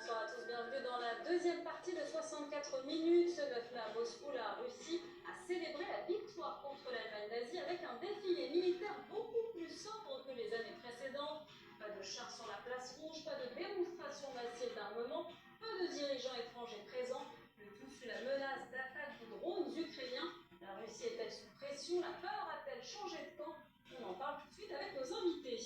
Bonsoir à tous, bienvenue dans la deuxième partie de 64 minutes. Ce 9 mai à Moscou, la Russie a célébré la victoire contre l'Allemagne nazie avec un défilé militaire beaucoup plus sobre que les années précédentes. Pas de chars sur la place rouge, pas de démonstration massive d'armement, peu de dirigeants étrangers présents. Le tout sous la menace d'attaques de drones ukrainiens. La Russie est-elle sous pression? La peur a-t-elle changé de camp? On en parle tout de suite avec nos invités.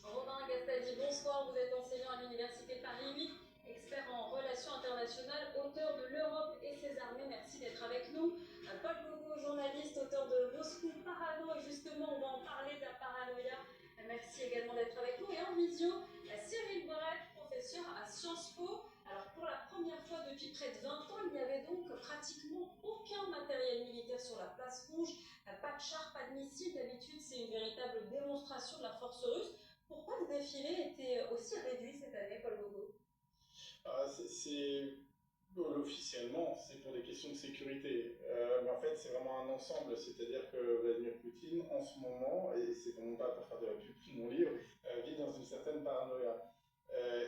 Robin Gastaldi, bonsoir, vous êtes enseignant à l'Université Paris 8, expert en relations internationales, auteur de L'Europe et ses armées, merci d'être avec nous. Paul Gauguin, journaliste, auteur de Moscou Parano, et justement on va en parler de la paranoïa, merci également d'être avec nous. Et en visio, Cyril Borel, professeur à Sciences Po. Alors pour la première fois depuis près de 20 ans, il n'y avait donc pratiquement aucun matériel militaire sur la place rouge, pas de chars, pas de missiles, d'habitude c'est une véritable démonstration de la force russe. Pourquoi le défilé était aussi réduit cette année, Paul Gauguin? Officiellement, c'est pour des questions de sécurité. Mais en fait, c'est vraiment un ensemble. C'est-à-dire que Vladimir Poutine, en ce moment, et c'est vraiment pas pour faire de la pub pour mon livre, vit dans une certaine paranoïa.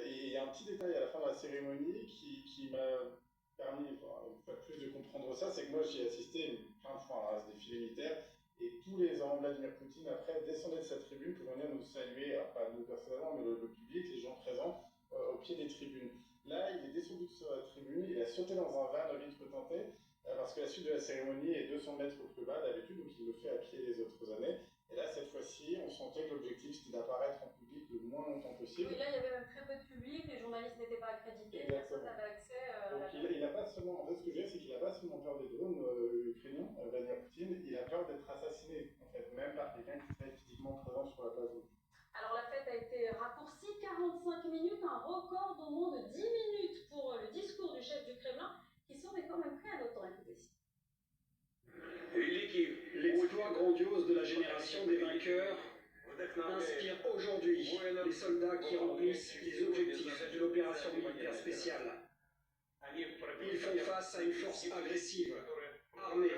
Et il y a un petit détail à la fin de la cérémonie qui m'a permis, une fois de plus, de comprendre ça, c'est que moi, j'y ai assisté plein de fois à ce défilé militaire. Et tous les ans, Vladimir Poutine, après, descendait de sa tribune pour venir nous saluer, alors pas nous personnellement, mais le public, les gens présents, au pied des tribunes. Là, il est descendu sur la tribune, il a sauté dans un van à vitre teintée, parce que la suite de la cérémonie est 200 mètres plus bas d'habitude, donc il le fait à pied les autres années. Et là, cette fois-ci, on sentait que l'objectif, c'était d'apparaître en public le moins longtemps possible. Oui, là, il y avait même très peu de public, les journalistes n'étaient pas accrédités, personne n'avait accès donc il n'a pas seulement, en fait, ce que je veux dire, c'est qu'il n'a pas seulement peur des drones ukrainiens, Vladimir Poutine, il a peur d'être assassiné, en fait, même par quelqu'un qui serait physiquement présent sur la place rouge. Alors la fête a été raccourcie, 45 minutes, un record d'au moins de 10 minutes pour le discours du chef du Kremlin, qui semblait quand même prêt à l'OTAN. L'exploit grandiose de la génération des vainqueurs inspire aujourd'hui les soldats qui remplissent les objectifs de l'opération militaire spéciale. Ils font face à une force agressive, armée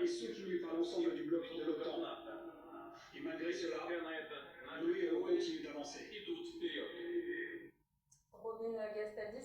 et soutenue par l'ensemble du bloc de l'OTAN. Et malgré cela, nos héros continuent d'avancer. Robin Gastaldi,